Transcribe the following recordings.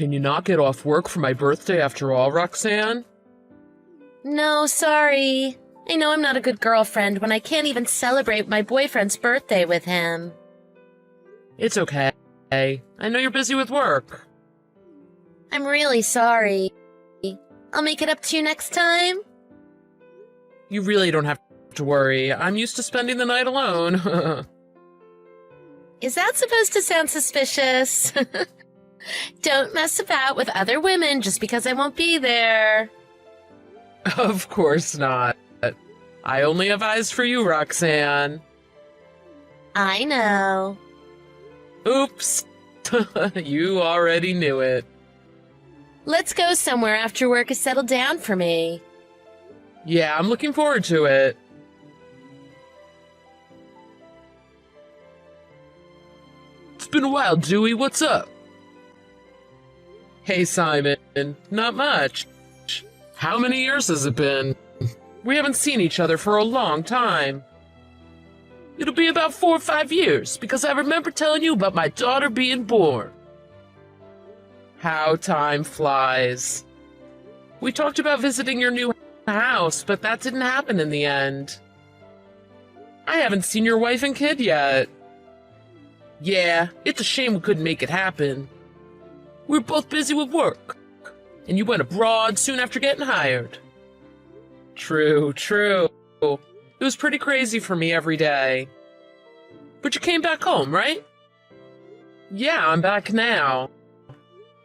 Can you not get off work for my birthday after all, Roxanne? No, sorry. I know I'm not a good girlfriend when I can't even celebrate my boyfriend's birthday with him. It's okay. I know you're busy with work. I'm really sorry. I'll make it up to you next time. You really don't have to worry. I'm used to spending the night alone. Is that supposed to sound suspicious? Don't mess about with other women just because I won't be there. Of course not. I only have eyes for you, Roxanne. I know. Oops. You already knew it. Let's go somewhere after work has settled down for me. Yeah, I'm looking forward to it. It's been a while, Dewey. What's up? Hey, Simon. Not much. How many years has it been? We haven't seen each other for a long time. It'll be about 4 or 5 years, because I remember telling you about my daughter being born. How time flies. We talked about visiting your new house, but that didn't happen in the end. I haven't seen your wife and kid yet. Yeah, it's a shame we couldn't make it happen. We were both busy with work, and you went abroad soon after getting hired. True. It was pretty crazy for me every day. But you came back home, right? Yeah, I'm back now.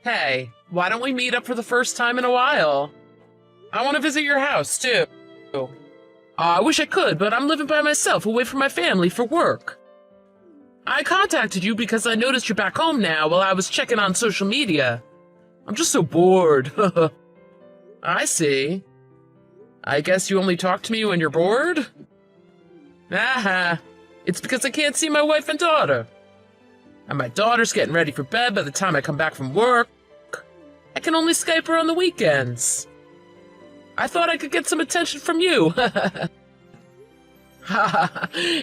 Hey, why don't we meet up for the first time in a while? I want to visit your house, too. I wish I could, but I'm living by myself, away from my family for work. I contacted you because I noticed you're back home now while I was checking on social media. I'm just so bored. I see. I guess you only talk to me when you're bored? Aha, it's because I can't see my wife and daughter. And my daughter's getting ready for bed by the time I come back from work. I can only Skype her on the weekends. I thought I could get some attention from you.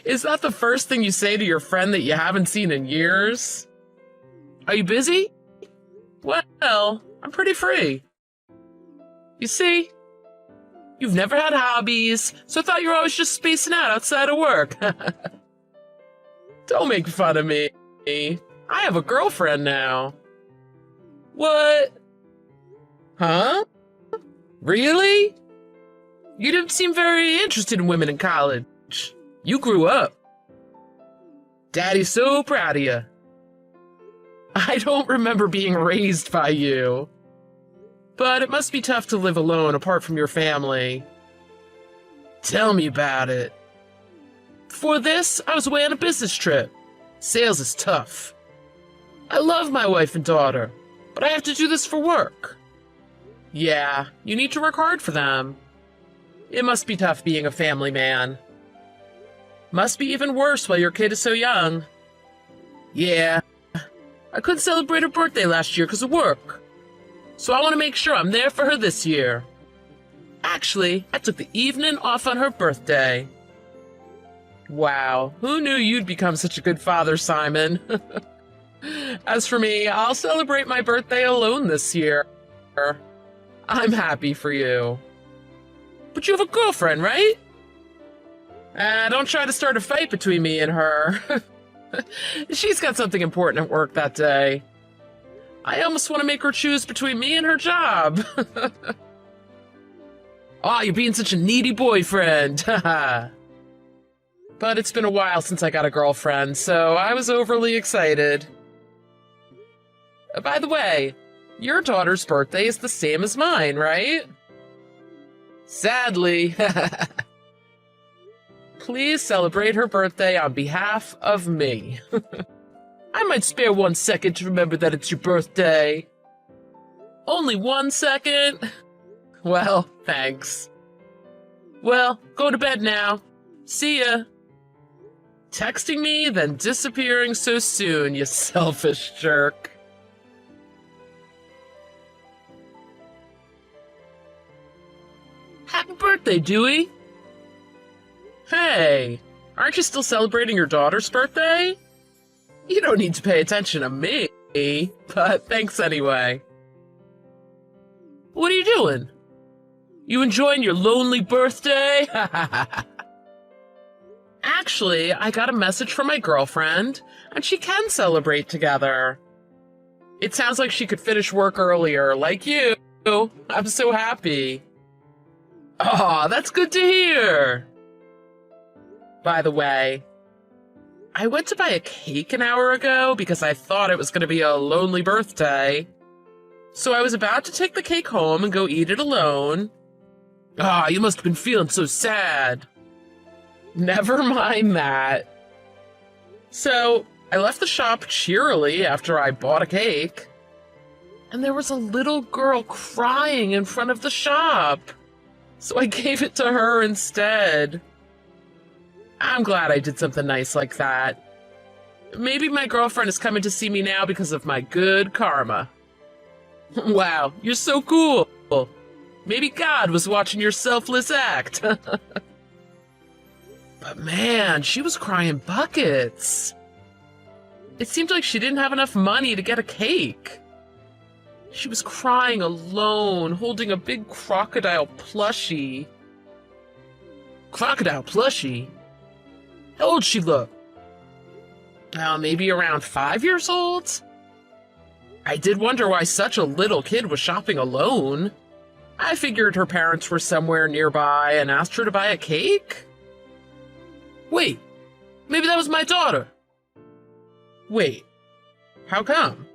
Is that the first thing you say to your friend that you haven't seen in years? Are you busy? Well, I'm pretty free. You see? You've never had hobbies, so I thought you were always just spacing out outside of work. Don't make fun of me. I have a girlfriend now. What? Huh? Really? You didn't seem very interested in women in college. You grew up. Daddy's so proud of you. I don't remember being raised by you. But it must be tough to live alone apart from your family. Tell me about it. Before this, I was away on a business trip. Sales is tough. I love my wife and daughter, but I have to do this for work. Yeah, you need to work hard for them. It must be tough being a family man. Must be even worse while your kid is so young. Yeah, I couldn't celebrate her birthday last year because of work. So I want to make sure I'm there for her this year. Actually, I took the evening off on her birthday. Wow, who knew you'd become such a good father, Simon? As for me, I'll celebrate my birthday alone this year. I'm happy for you. But you have a girlfriend, right? Don't try to start a fight between me and her. She's got something important at work that day. I almost want to make her choose between me and her job. Aw, you're being such a needy boyfriend. But it's been a while since I got a girlfriend, so I was overly excited. By the way, your daughter's birthday is the same as mine, right? Sadly. Please celebrate her birthday on behalf of me. I might spare 1 second to remember that it's your birthday. Only 1 second? Well, thanks. Well, go to bed now. See ya. Texting me, then disappearing so soon, you selfish jerk. Happy birthday, Dewey. Hey, aren't you still celebrating your daughter's birthday? You don't need to pay attention to me, but thanks anyway. What are you doing? You enjoying your lonely birthday? Actually, I got a message from my girlfriend, and she can celebrate together. It sounds like she could finish work earlier, like you. I'm so happy. Aw, that's good to hear. By the way, I went to buy a cake an hour ago because I thought it was going to be a lonely birthday. So I was about to take the cake home and go eat it alone. Ah, you must have been feeling so sad. Never mind that. So I left the shop cheerily after I bought a cake. And there was a little girl crying in front of the shop. So I gave it to her instead. I'm glad I did something nice like that. Maybe my girlfriend is coming to see me now because of my good karma. Wow, you're so cool. Maybe God was watching your selfless act. But man, she was crying buckets. It seemed like she didn't have enough money to get a cake. She was crying alone, holding a big crocodile plushie. Crocodile plushie? How old she look? Maybe around 5 years old? I did wonder why such a little kid was shopping alone. I figured her parents were somewhere nearby and asked her to buy a cake? Wait, maybe that was my daughter. Wait, how come?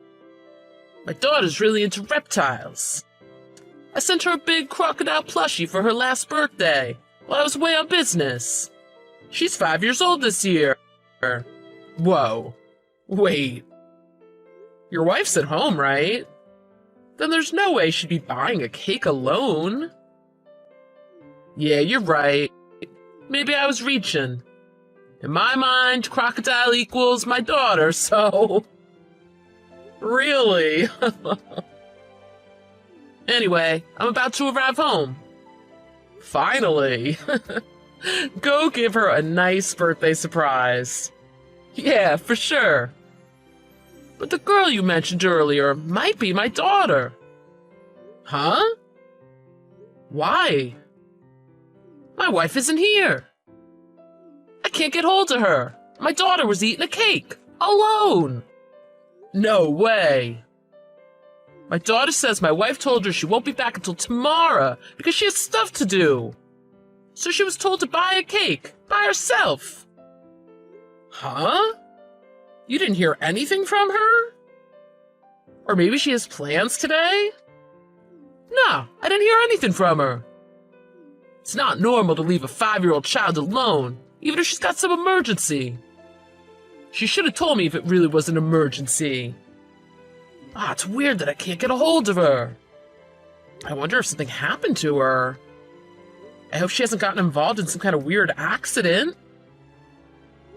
My daughter's really into reptiles. I sent her a big crocodile plushie for her last birthday while I was away on business. She's 5 years old this year. Whoa, wait. Your wife's at home, right? Then there's no way she'd be buying a cake alone. Yeah, you're right. Maybe I was reaching. In my mind, crocodile equals my daughter, so... Really? Anyway, I'm about to arrive home. Finally. Go give her a nice birthday surprise. Yeah, for sure. But the girl you mentioned earlier might be my daughter. Huh? Why? My wife isn't here. I can't get hold of her. My daughter was eating a cake, alone. No way. My daughter says my wife told her she won't be back until tomorrow because she has stuff to do. So she was told to buy a cake by herself. Huh? You didn't hear anything from her? Or maybe she has plans today? No, I didn't hear anything from her. It's not normal to leave a 5-year-old child alone, even if she's got some emergency. She should have told me if it really was an emergency. It's weird that I can't get a hold of her. I wonder if something happened to her. I hope she hasn't gotten involved in some kind of weird accident.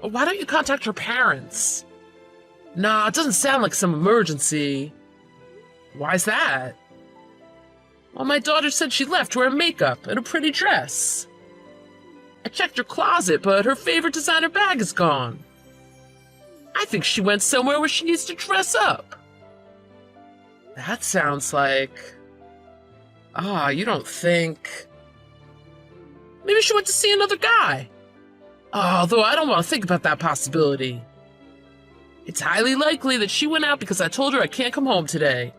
Why don't you contact her parents? Nah, it doesn't sound like some emergency. Why's that? Well, my daughter said she left wearing makeup and a pretty dress. I checked her closet, but her favorite designer bag is gone. I think she went somewhere where she needs to dress up. That sounds like... you don't think... Maybe she went to see another guy. Although I don't want to think about that possibility. It's highly likely that she went out because I told her I can't come home today.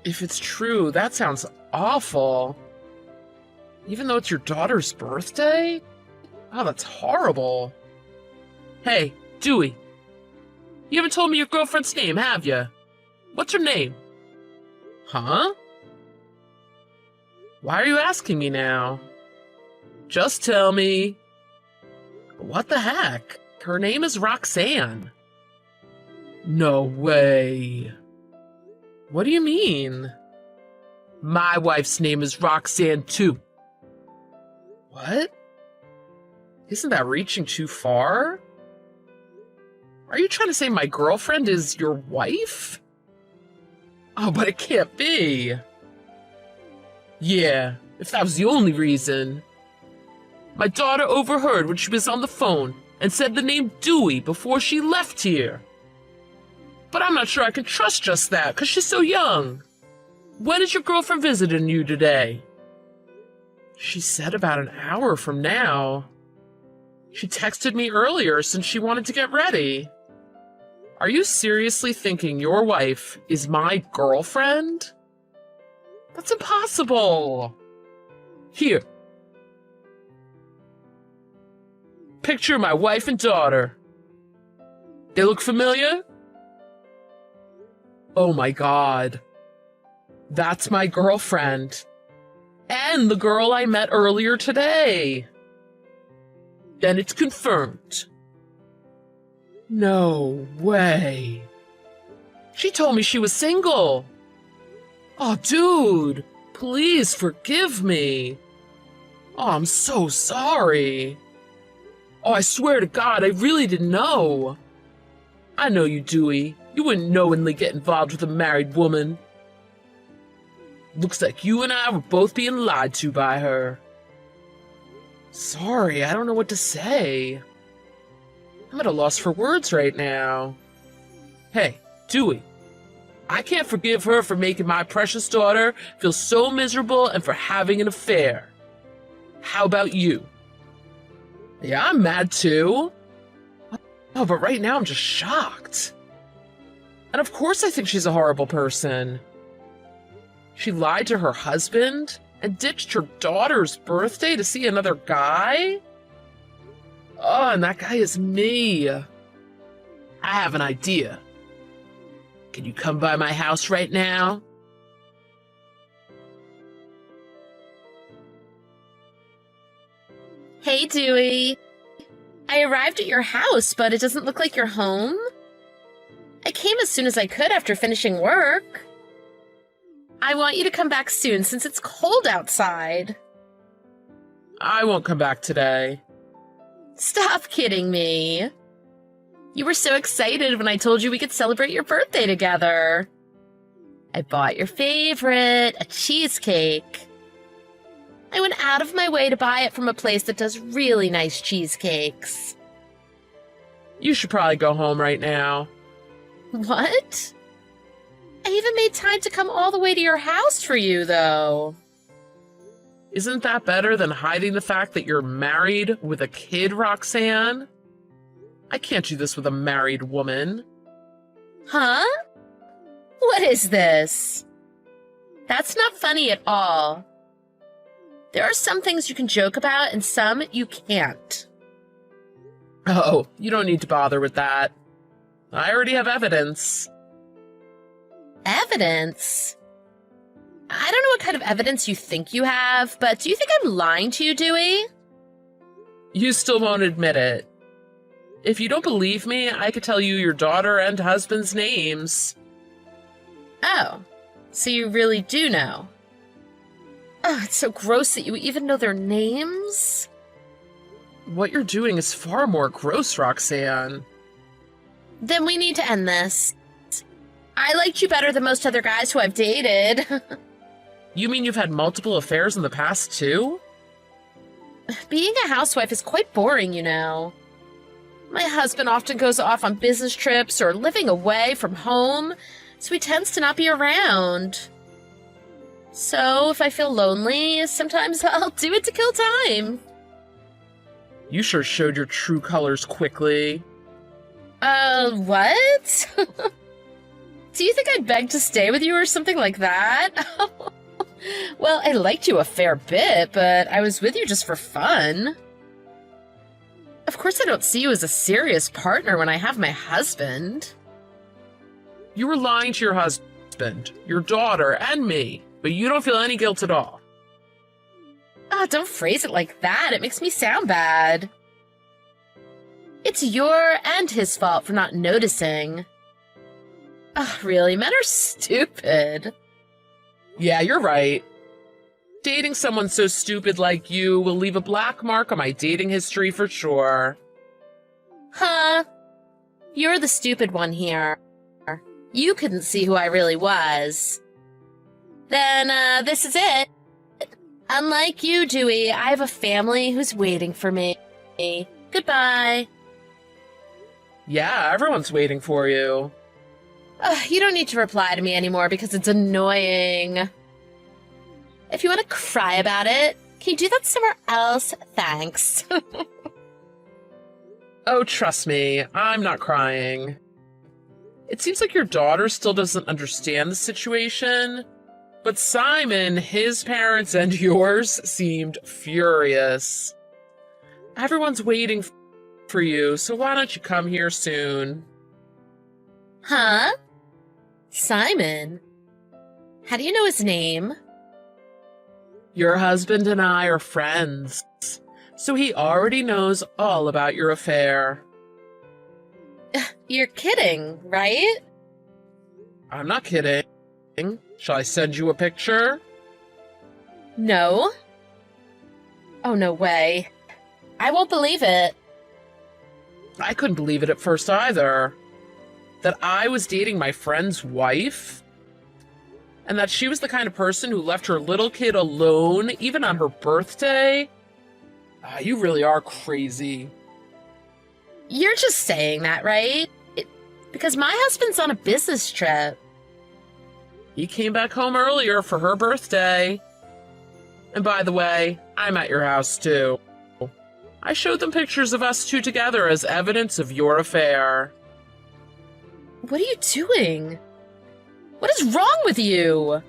If it's true, that sounds awful. Even though it's your daughter's birthday? Oh, that's horrible. Hey, Dewey. You haven't told me your girlfriend's name, have you? What's her name? Huh? Why are you asking me now? Just tell me. What the heck? Her name is Roxanne. No way. What do you mean? My wife's name is Roxanne too. What? Isn't that reaching too far? Are you trying to say my girlfriend is your wife? Oh, but it can't be. Yeah, if that was the only reason. My daughter overheard when she was on the phone and said the name Dewey before she left here. But I'm not sure I can trust just that, because she's so young. When is your girlfriend visiting you today? She said about an hour from now. She texted me earlier since she wanted to get ready. Are you seriously thinking your wife is my girlfriend? That's impossible. Here. Picture my wife and daughter. They look familiar? Oh my God. That's my girlfriend. And the girl I met earlier today. Then it's confirmed. No way. She told me she was single. Oh, dude, please forgive me. Oh, I'm so sorry. Oh, I swear to God, I really didn't know. I know you, Dewey. You wouldn't knowingly get involved with a married woman. Looks like you and I were both being lied to by her. Sorry, I don't know what to say. I'm at a loss for words right now. Hey, Dewey, I can't forgive her for making my precious daughter feel so miserable and for having an affair. How about you? Yeah, I'm mad too. Oh, but right now I'm just shocked. And of course I think she's a horrible person. She lied to her husband and ditched her daughter's birthday to see another guy? Oh, and that guy is me. I have an idea. Can you come by my house right now? Hey, Dewey. I arrived at your house, but it doesn't look like you're home. I came as soon as I could after finishing work. I want you to come back soon since it's cold outside. I won't come back today. Stop kidding me. You were so excited when I told you we could celebrate your birthday together. I bought your favorite, a cheesecake. I went out of my way to buy it from a place that does really nice cheesecakes. You should probably go home right now. What? I even made time to come all the way to your house for you, though. Isn't that better than hiding the fact that you're married with a kid, Roxanne? I can't do this with a married woman. Huh? What is this? That's not funny at all. There are some things you can joke about and some you can't. Oh, you don't need to bother with that. I already have evidence. Evidence? I don't know what kind of evidence you think you have, but do you think I'm lying to you, Dewey? You still won't admit it. If you don't believe me, I could tell you your daughter and husband's names. Oh, so you really do know. Oh, it's so gross that you even know their names. What you're doing is far more gross, Roxanne. Then we need to end this. I liked you better than most other guys who I've dated. You mean you've had multiple affairs in the past, too? Being a housewife is quite boring, you know. My husband often goes off on business trips or living away from home, so he tends to not be around. So if I feel lonely, sometimes I'll do it to kill time. You sure showed your true colors quickly. What? Do you think I'd beg to stay with you or something like that? Well, I liked you a fair bit, but I was with you just for fun. Of course I don't see you as a serious partner when I have my husband. You were lying to your husband, your daughter, and me, but you don't feel any guilt at all. Oh, don't phrase it like that. It makes me sound bad. It's your and his fault for not noticing. Oh, really? Men are stupid. Yeah, you're right. Dating someone so stupid like you will leave a black mark on my dating history for sure. Huh? You're the stupid one here. You couldn't see who I really was. Then, this is it. Unlike you, Dewey, I have a family who's waiting for me. Goodbye. Yeah, everyone's waiting for you. You don't need to reply to me anymore because it's annoying. If you want to cry about it, can you do that somewhere else? Thanks. Oh, trust me, I'm not crying. It seems like your daughter still doesn't understand the situation, but Simon, his parents, and yours seemed furious. Everyone's waiting for you, so why don't you come here soon? Huh? Simon? How do you know his name? Your husband and I are friends, so he already knows all about your affair. You're kidding, right? I'm not kidding. Shall I send you a picture? No. Oh, no way. I won't believe it. I couldn't believe it at first either. That I was dating my friend's wife? And that she was the kind of person who left her little kid alone, even on her birthday? You really are crazy. You're just saying that, right? Because my husband's on a business trip. He came back home earlier for her birthday. And by the way, I'm at your house too. I showed them pictures of us two together as evidence of your affair. What are you doing? What is wrong with you?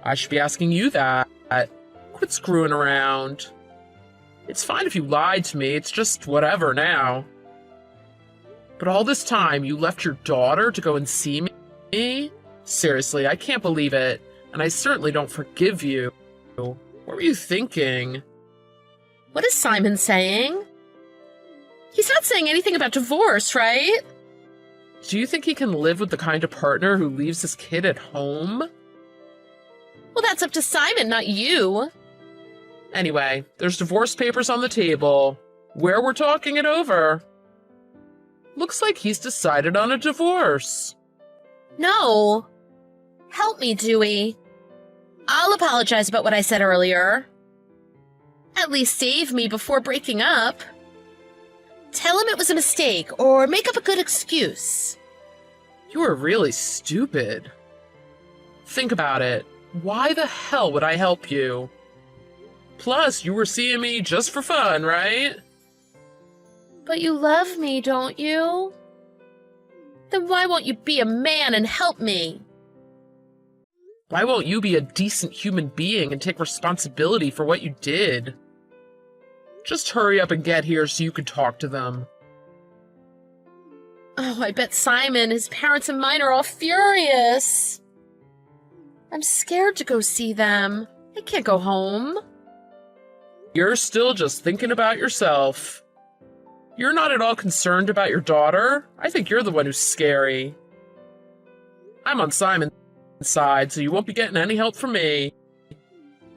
I should be asking you that. Quit screwing around. It's fine if you lied to me, it's just whatever now. But all this time, you left your daughter to go and see me? Seriously, I can't believe it, and I certainly don't forgive you. What were you thinking? What is Simon saying? He's not saying anything about divorce, right? Do you think he can live with the kind of partner who leaves his kid at home? Well, that's up to Simon, not you. Anyway, there's divorce papers on the table. Where we're talking it over. Looks like he's decided on a divorce. No. Help me, Dewey. I'll apologize about what I said earlier. At least save me before breaking up. Tell him it was a mistake, or make up a good excuse. You are really stupid. Think about it. Why the hell would I help you? Plus, you were seeing me just for fun, right? But you love me, don't you? Then why won't you be a man and help me? Why won't you be a decent human being and take responsibility for what you did? Just hurry up and get here so you can talk to them. Oh, I bet Simon, his parents, and mine are all furious. I'm scared to go see them. I can't go home. You're still just thinking about yourself. You're not at all concerned about your daughter. I think you're the one who's scary. I'm on Simon's side, so you won't be getting any help from me.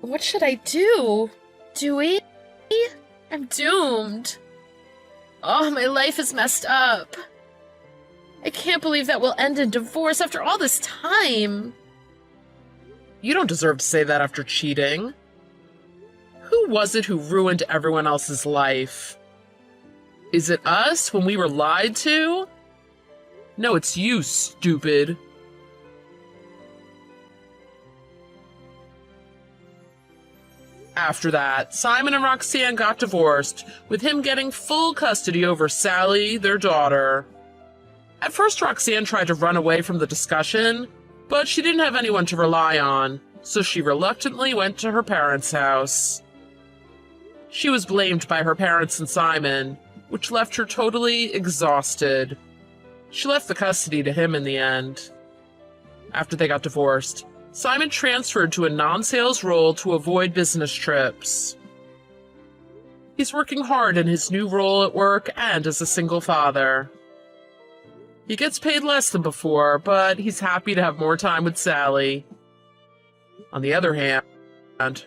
What should I do? Dewey? I'm doomed. Oh, my life is messed up. I can't believe that will end in divorce after all this time. You don't deserve to say that after cheating. Who was it who ruined everyone else's life? Is it us when we were lied to? No, it's you, stupid. After that, Simon and Roxanne got divorced, with him getting full custody over Sally, their daughter. At first, Roxanne tried to run away from the discussion, but she didn't have anyone to rely on, so she reluctantly went to her parents' house. She was blamed by her parents and Simon, which left her totally exhausted. She left the custody to him in the end. After they got divorced, Simon transferred to a non-sales role to avoid business trips. He's working hard in his new role at work and as a single father. He gets paid less than before, but he's happy to have more time with Sally. On the other hand,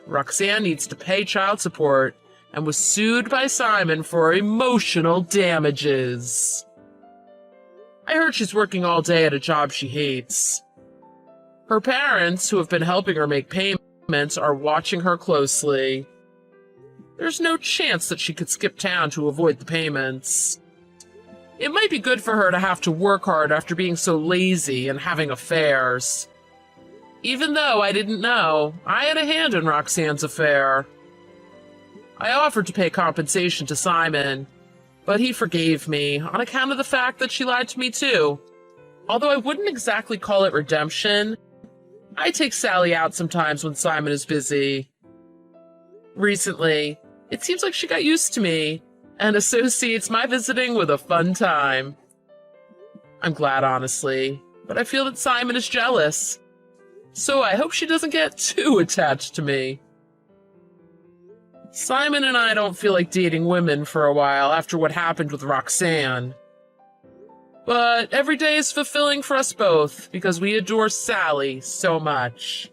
Roxanne needs to pay child support and was sued by Simon for emotional damages. I heard she's working all day at a job she hates. Her parents, who have been helping her make payments, are watching her closely. There's no chance that she could skip town to avoid the payments. It might be good for her to have to work hard after being so lazy and having affairs. Even though I didn't know, I had a hand in Roxanne's affair. I offered to pay compensation to Simon, but he forgave me on account of the fact that she lied to me too. Although I wouldn't exactly call it redemption, I take Sally out sometimes when Simon is busy. Recently, it seems like she got used to me and associates my visiting with a fun time. I'm glad, honestly, but I feel that Simon is jealous. So I hope she doesn't get too attached to me. Simon and I don't feel like dating women for a while after what happened with Roxanne. But every day is fulfilling for us both because we adore Sally so much.